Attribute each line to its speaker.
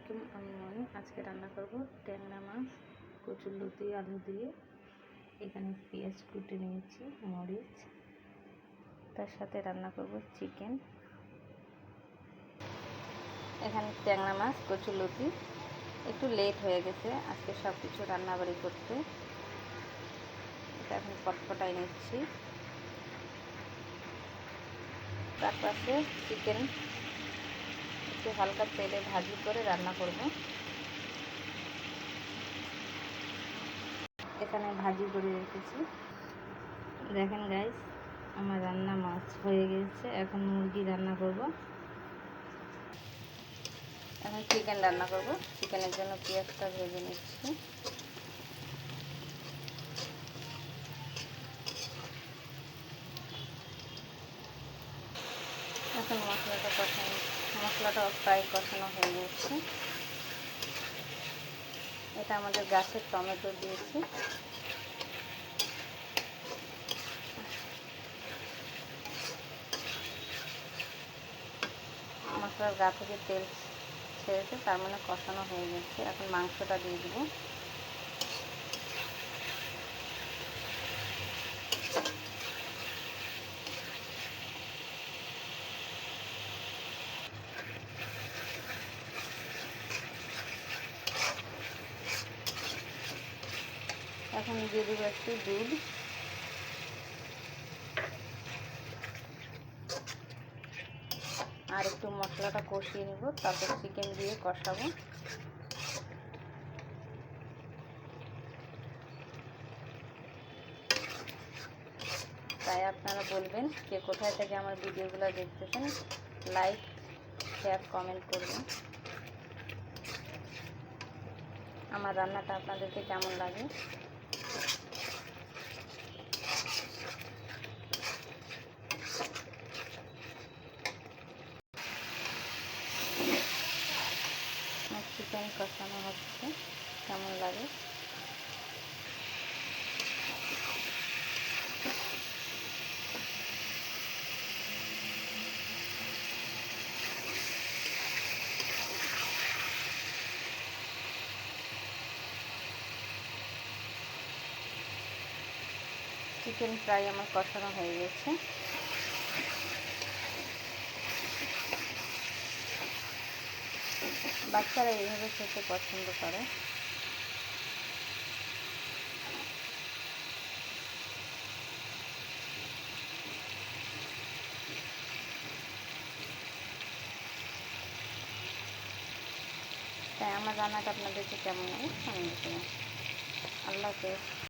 Speaker 1: আলাইকুম, আমি মনি। আজকে রান্না করব ট্যাংরা মাছ কচুরলতি আলু দিয়ে। এখানে পেঁয়াজ কুটে নিয়েছি, মরিচ, তার সাথে রান্না করব চিকেন। এখানে ট্যাংরা মাছ কচুরলতি। একটু লেট হয়ে গেছে আজকে সব কিছু রান্নাবাড়ি করতে। এটা এখন পটপটাই নিচ্ছি। তার পাশে চিকেন একটু হালকা তেলে ভাজি করে রান্না করব। এখানে ভাজি করে রেখেছি। দেখেন গাইস, আমার রান্না মাছ হয়ে গেছে। এখন মুরগি রান্না করব। এখন চিকেন রান্না করব। চিকেনের জন্য পেঁয়াজটা ভেজে নিচ্ছি। এখন মশলাটা প্রায় কষানো হয়ে গেছে। এটা আমাদের গাছের টমেটো দিয়েছি। মশলার গা থেকে তেল ছেড়েছে, তার মানে কষানো হয়ে গেছে। এখন মাংসটা দিয়ে দেবো। এখন দিয়ে দেবো একটু দুধ। আর একটু মশলাটা কষিয়ে নেব, তারপর চিকেন দিয়ে কষাবো। তাই আপনারা বলবেন যে কোথায় থেকে আমার ভিডিওগুলো দেখতেছেন। লাইক, শেয়ার, কমেন্ট করবেন। আমার রান্নাটা আপনাদেরকে কেমন লাগে। চিকেন কষানো হচ্ছে, কেমন লাগে। চিকেন প্রায় আমার কষানো হয়ে গেছে। বাচ্চারা এইভাবে খেতে পছন্দ করে। তাই আমার রান্নাটা আপনাদেরকে কেমন লাগে জানাবেন। আল্লাহ হাফেজ।